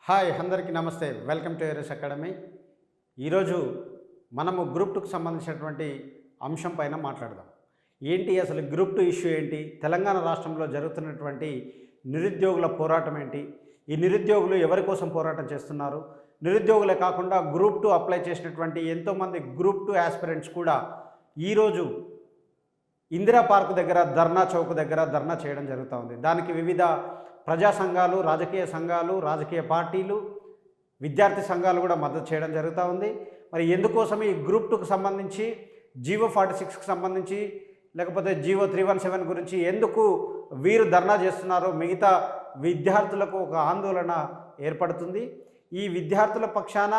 Hi అందరికీ నమస్తే. Welcome to areas academy. ఈరోజు మనము గ్రూప్ 2కు సంబంధించినటువంటి అంశం పైన మాట్లాడదాం. ఏంటి అసలు గ్రూప్ 2 ఇష్యూ ఏంటి, తెలంగాణ రాష్ట్రంలో జరుగుతున్నటువంటి నిరుద్యోగుల పోరాటం ఏంటి, ఈ నిరుద్యోగులు ఎవరి కోసం పోరాటం చేస్తున్నారు, నిరుద్యోగులే కాకుండా గ్రూప్ 2 అప్లై చేసినటువంటి ఎంతోమంది గ్రూప్ 2 ఆస్పిరెంట్స్ కూడా ఈరోజు ఇందిరా పార్క్ దగ్గర ధర్నా చౌక్ దగ్గర ధర్నా చేయడం జరుగుతూ ఉంది. దానికి వివిధ ప్రజా సంఘాలు, రాజకీయ సంఘాలు, రాజకీయ పార్టీలు, విద్యార్థి సంఘాలు కూడా మద్దతు చేయడం జరుగుతూ ఉంది. మరి ఎందుకోసం ఈ గ్రూప్ 2కు సంబంధించి జీవో 46కి సంబంధించి లేకపోతే జీవో 317 గురించి ఎందుకు వీరు ధర్నా చేస్తున్నారో మిగతా విద్యార్థులకు ఒక ఆందోళన ఏర్పడుతుంది. ఈ విద్యార్థుల పక్షాన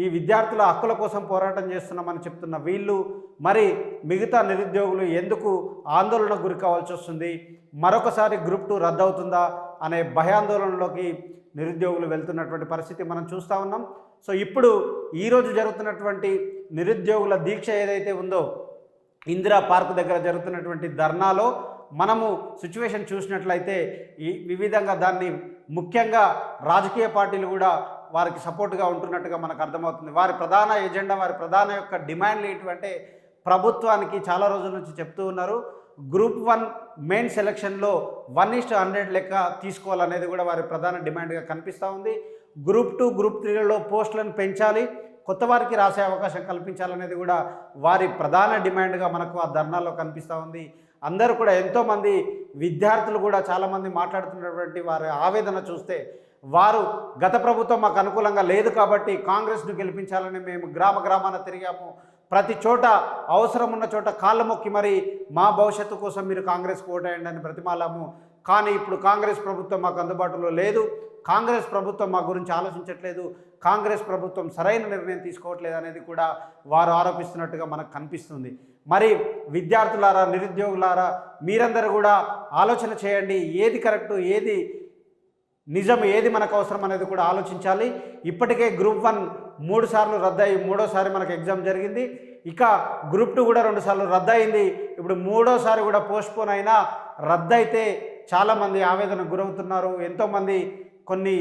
ఈ విద్యార్థుల హక్కుల కోసం పోరాటం చేస్తున్నామని చెప్తున్న వీళ్ళు మరి మిగతా నిరుద్యోగులు ఎందుకు ఆందోళన గురి కావాల్సి వస్తుంది, మరొకసారి గ్రూప్ 2 రద్దవుతుందా అనే భయాందోళనలోకి నిరుద్యోగులు వెళ్తున్నటువంటి పరిస్థితి మనం చూస్తూ ఉన్నాం. సో ఇప్పుడు ఈరోజు జరుగుతున్నటువంటి నిరుద్యోగుల దీక్ష ఏదైతే ఉందో, ఇందిరా పార్క్ దగ్గర జరుగుతున్నటువంటి ధర్నాలో మనము సిచ్యువేషన్ చూసినట్లయితే ఈ వివిధంగా దాన్ని ముఖ్యంగా రాజకీయ పార్టీలు కూడా వారికి సపోర్ట్గా ఉంటున్నట్టుగా మనకు అర్థమవుతుంది. వారి ప్రధాన ఎజెండా, వారి ప్రధాన యొక్క డిమాండ్లు ఏంటంటే ప్రభుత్వానికి చాలా రోజుల నుంచి చెప్తూ ఉన్నారు, గ్రూప్ 1 మెయిన్ సెలక్షన్లో 1:100 లెక్క తీసుకోవాలనేది కూడా వారి ప్రధాన డిమాండ్గా కనిపిస్తూ ఉంది. గ్రూప్ 2, గ్రూప్ 3లలో పోస్టులను పెంచాలి, కొత్త వారికి రాసే అవకాశం కల్పించాలనేది కూడా వారి ప్రధాన డిమాండ్గా మనకు ఆ ధర్నాలో కనిపిస్తూ ఉంది. అందరూ కూడా ఎంతోమంది విద్యార్థులు కూడా చాలామంది మాట్లాడుతున్నటువంటి వారి ఆవేదన చూస్తే, వారు గత ప్రభుత్వం మాకు అనుకూలంగా లేదు కాబట్టి కాంగ్రెస్ను గెలిపించాలని మేము గ్రామాన తిరిగాము, ప్రతి చోట అవసరం ఉన్న చోట కాళ్ళ మొక్కి మరి మా భవిష్యత్తు కోసం మీరు కాంగ్రెస్కి ఓటేయండి అని బ్రతిమాలాము. కానీ ఇప్పుడు కాంగ్రెస్ ప్రభుత్వం మాకు అందుబాటులో లేదు, కాంగ్రెస్ ప్రభుత్వం మా గురించి ఆలోచించట్లేదు, కాంగ్రెస్ ప్రభుత్వం సరైన నిర్ణయం తీసుకోవట్లేదు అనేది కూడా వారు ఆరోపిస్తున్నట్టుగా మనకు కనిపిస్తుంది. మరి విద్యార్థులారా, నిరుద్యోగులారా, మీరందరూ కూడా ఆలోచన చేయండి, ఏది కరెక్టు, ఏది నిజం, ఏది మనకు అవసరం అనేది కూడా ఆలోచించాలి. ఇప్పటికే గ్రూప్ 1 3 సార్లు రద్దయి, మూడోసారి మనకు ఎగ్జామ్ జరిగింది. ఇక గ్రూప్ 2 కూడా 2 సార్లు రద్దయింది. ఇప్పుడు మూడోసారి కూడా పోస్ట్పోన్ అయినా రద్దయితే చాలామంది ఆవేదనకు గురవుతున్నారు. ఎంతోమంది కొన్ని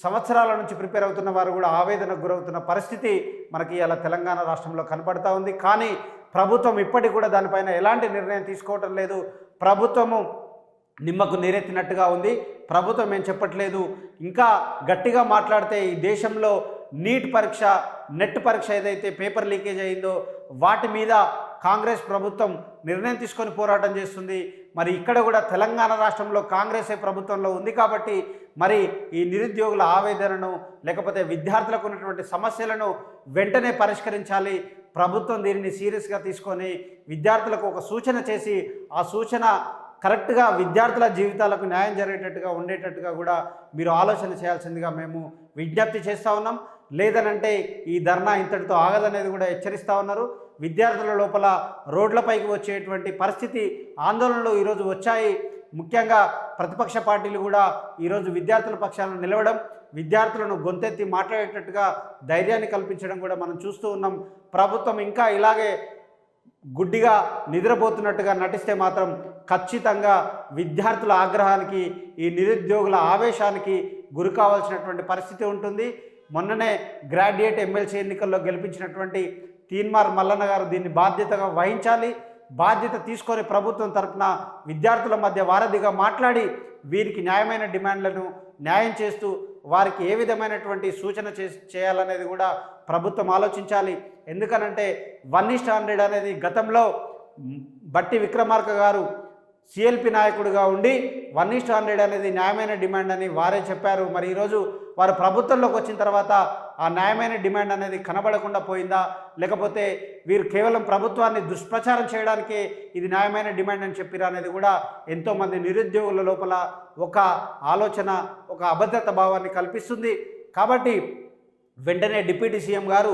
సంవత్సరాల నుంచి ప్రిపేర్ అవుతున్న వారు కూడా ఆవేదనకు గురవుతున్న పరిస్థితి మనకి ఇలా తెలంగాణ రాష్ట్రంలో కనపడతా ఉంది. కానీ ప్రభుత్వం ఇప్పటికి కూడా దానిపైన ఎలాంటి నిర్ణయం తీసుకోవటం లేదు. ప్రభుత్వము నిమ్మకు నీరెత్తినట్టుగా ఉంది. ప్రభుత్వం ఏం చెప్పట్లేదు. ఇంకా గట్టిగా మాట్లాడితే ఈ దేశంలో నీట్ పరీక్ష, నెట్ పరీక్ష ఏదైతే పేపర్ లీకేజ్ అయిందో వాటి మీద కాంగ్రెస్ ప్రభుత్వం నిర్ణయం తీసుకొని పోరాటం చేస్తుంది. మరి ఇక్కడ కూడా తెలంగాణ రాష్ట్రంలో కాంగ్రెసే ప్రభుత్వంలో ఉంది కాబట్టి మరి ఈ నిరుద్యోగుల ఆవేదనను లేకపోతే విద్యార్థులకు ఉన్నటువంటి సమస్యలను వెంటనే పరిష్కరించాలి. ప్రభుత్వం దీనిని సీరియస్గా తీసుకొని విద్యార్థులకు ఒక సూచన చేసి ఆ సూచన కరెక్ట్గా విద్యార్థుల జీవితాలకు న్యాయం జరిగేటట్టుగా ఉండేటట్టుగా కూడా మీరు ఆలోచన చేయాల్సిందిగా మేము విజ్ఞప్తి చేస్తూ ఉన్నాం. లేదనంటే ఈ ధర్నా ఇంతటితో ఆగదనేది కూడా హెచ్చరిస్తూ ఉన్నారు. విద్యార్థుల లోపల రోడ్లపైకి వచ్చేటువంటి పరిస్థితి, ఆందోళనలు ఈరోజు వచ్చాయి. ముఖ్యంగా ప్రతిపక్ష పార్టీలు కూడా ఈరోజు విద్యార్థుల పక్షాలను నిలవడం, విద్యార్థులను గొంతెత్తి మాట్లాడేటట్టుగా ధైర్యాన్ని కల్పించడం కూడా మనం చూస్తూ ఉన్నాం. ప్రభుత్వం ఇంకా ఇలాగే గుడ్డిగా నిద్రపోతున్నట్టుగా నటిస్తే మాత్రం ఖచ్చితంగా విద్యార్థుల ఆగ్రహానికి, ఈ నిరుద్యోగుల ఆవేశానికి గురి కావాల్సినటువంటి పరిస్థితి ఉంటుంది. మొన్ననే గ్రాడ్యుయేట్ ఎమ్మెల్సీ ఎన్నికల్లో గెలిపించినటువంటి తీన్మార్ మల్లన్న గారు దీన్ని బాధ్యతగా వహించాలి. బాధ్యత తీసుకొని ప్రభుత్వం తరఫున విద్యార్థుల మధ్య వారధిగా మాట్లాడి వీరికి న్యాయమైన డిమాండ్లను న్యాయం చేస్తూ వారికి ఏ విధమైనటువంటి సూచన చేయాలనేది కూడా ప్రభుత్వం ఆలోచించాలి. ఎందుకనంటే 1:100 అనేది గతంలో బట్టి విక్రమార్క గారు సిఎల్పి నాయకుడిగా ఉండి 1:100 అనేది న్యాయమైన డిమాండ్ అని వారే చెప్పారు. మరి ఈరోజు వారు ప్రభుత్వంలోకి వచ్చిన తర్వాత ఆ న్యాయమైన డిమాండ్ అనేది కనబడకుండా పోయిందా, లేకపోతే వీరు కేవలం ప్రభుత్వాన్ని దుష్ప్రచారం చేయడానికే ఇది న్యాయమైన డిమాండ్ అని చెప్పిరా అనేది కూడా ఎంతోమంది నిరుద్యోగుల లోపల ఒక ఆలోచన, ఒక అభద్రత భావాన్ని కల్పిస్తుంది. కాబట్టి వెంటనే డిప్యూటీ సీఎం గారు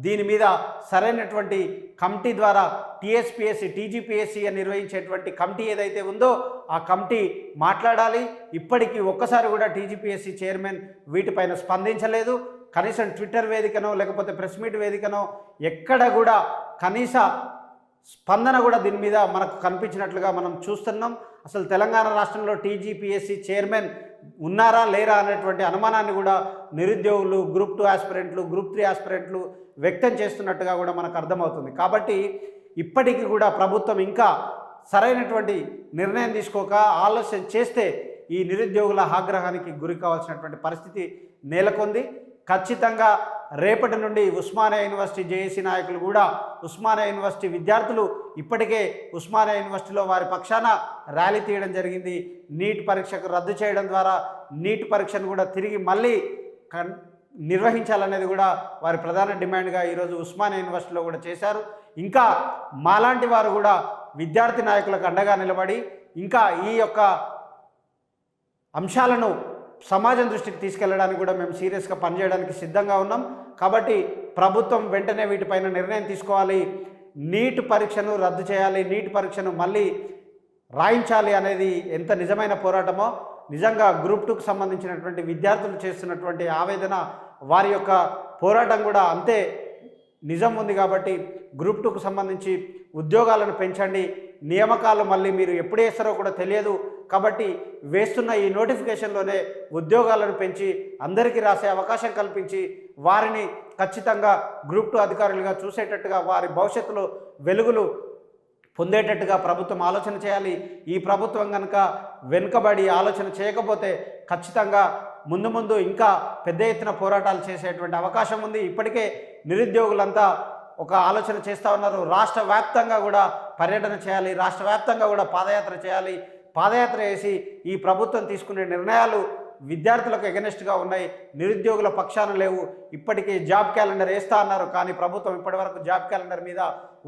దీని మీద సరైనటువంటి కమిటీ ద్వారా టీఎస్పీఎస్సీ, టీజీపీఎస్సీ అని నిర్వహించేటువంటి కమిటీ ఏదైతే ఉందో ఆ కమిటీ మాట్లాడాలి. ఇప్పటికీ ఒక్కసారి కూడా టీజీపీఎస్సీ చైర్మన్ వీటిపైన స్పందించలేదు. కనీసం ట్విట్టర్ వేదికనో లేకపోతే ప్రెస్ మీట్ వేదికనో ఎక్కడ కూడా కనీస స్పందన కూడా దీని మీద మనకు కనిపించినట్లుగా మనం చూస్తున్నాం. అసలు తెలంగాణ రాష్ట్రంలో టీజీపీఎస్సీ చైర్మన్ ఉన్నారా లేరా అనేటువంటి అనుమానాన్ని కూడా నిరుద్యోగులు, గ్రూప్ 2 ఆస్పిరెంట్లు, గ్రూప్ 3 ఆస్పిరెంట్లు వ్యక్తం చేస్తున్నట్టుగా కూడా మనకు అర్థమవుతుంది. కాబట్టి ఇప్పటికీ కూడా ప్రభుత్వం ఇంకా సరైనటువంటి నిర్ణయం తీసుకోక ఆలస్యం చేస్తే ఈ నిరుద్యోగుల ఆగ్రహానికి గురి కావాల్సినటువంటి పరిస్థితి నెలకొంది. ఖచ్చితంగా రేపటి నుండి ఉస్మానియా యూనివర్సిటీ జేఏసీ నాయకులు కూడా, ఉస్మానియా యూనివర్సిటీ విద్యార్థులు ఇప్పటికే ఉస్మానియా యూనివర్సిటీలో వారి పక్షాన ర్యాలీ తీయడం జరిగింది. నీట్ పరీక్షకు రద్దు చేయడం ద్వారా నీట్ పరీక్షను కూడా తిరిగి మళ్ళీ నిర్వహించాలనేది కూడా వారి ప్రధాన డిమాండ్గా ఈరోజు ఉస్మానియా యూనివర్సిటీలో కూడా చేశారు. ఇంకా మాలాంటి వారు కూడా విద్యార్థి నాయకులకు అండగా నిలబడి ఇంకా ఈ యొక్క అంశాలను సమాజం దృష్టికి తీసుకెళ్లడానికి కూడా మేము సీరియస్గా పనిచేయడానికి సిద్ధంగా ఉన్నాం. కాబట్టి ప్రభుత్వం వెంటనే వీటిపైన నిర్ణయం తీసుకోవాలి. నీట్ పరీక్షను రద్దు చేయాలి, నీట్ పరీక్షను మళ్ళీ రాయించాలి అనేది ఎంత నిజమైన పోరాటమో, నిజంగా గ్రూప్ 2కు సంబంధించినటువంటి విద్యార్థులు చేస్తున్నటువంటి ఆవేదన, వారి యొక్క పోరాటం కూడా అంతే నిజం ఉంది. కాబట్టి గ్రూప్ 2కు సంబంధించి ఉద్యోగాలను పెంచండి. నియామకాలు మళ్ళీ మీరు ఎప్పుడు వేస్తారో కూడా తెలియదు. కాబట్టి వేస్తున్న ఈ నోటిఫికేషన్లోనే ఉద్యోగాలను పెంచి అందరికీ రాసే అవకాశం కల్పించి వారిని ఖచ్చితంగా గ్రూప్ 2 అధికారులుగా చూసేటట్టుగా, వారి భవిష్యత్తులో వెలుగులు పొందేటట్టుగా ప్రభుత్వం ఆలోచన చేయాలి. ఈ ప్రభుత్వం కనుక వెనుకబడి ఆలోచన చేయకపోతే ఖచ్చితంగా ముందు ముందు ఇంకా పెద్ద ఎత్తున పోరాటాలు చేసేటువంటి అవకాశం ఉంది. ఇప్పటికే నిరుద్యోగులంతా ఒక ఆలోచన చేస్తూ ఉన్నారు. రాష్ట్ర వ్యాప్తంగా కూడా పర్యటన చేయాలి, రాష్ట్ర వ్యాప్తంగా కూడా పాదయాత్ర చేయాలి. పాదయాత్ర చేసి ఈ ప్రభుత్వం తీసుకునే నిర్ణయాలు విద్యార్థులకు ఎగనెస్ట్గా ఉన్నాయి, నిరుద్యోగుల పక్షాన లేవు. ఇప్పటికీ జాబ్ క్యాలెండర్ వేస్తా అన్నారు, కానీ ప్రభుత్వం ఇప్పటివరకు జాబ్ క్యాలెండర్ మీద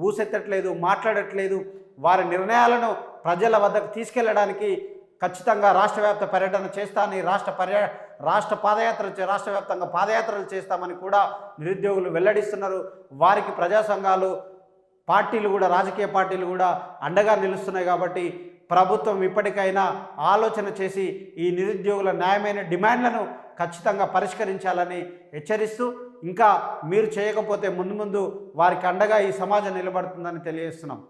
ఊసెత్తట్లేదు, మాట్లాడట్లేదు. వారి నిర్ణయాలను ప్రజల వద్దకు తీసుకెళ్లడానికి ఖచ్చితంగా రాష్ట్ర వ్యాప్త పర్యటన చేస్తామని, రాష్ట్ర వ్యాప్తంగా పాదయాత్రలు చేస్తామని కూడా నిరుద్యోగులు వెల్లడిస్తున్నారు. వారికి ప్రజా సంఘాలు, పార్టీలు కూడా, రాజకీయ పార్టీలు కూడా అండగా నిలుస్తున్నాయి. కాబట్టి ప్రభుత్వం ఇప్పటికైనా ఆలోచన చేసి ఈ నిరుద్యోగుల న్యాయమైన డిమాండ్లను ఖచ్చితంగా పరిష్కరించాలని హెచ్చరిస్తూ, ఇంకా మీరు చేయకపోతే ముందు వారికి అండగా ఈ సమాజం నిలబడుతుందని తెలియజేస్తున్నాం.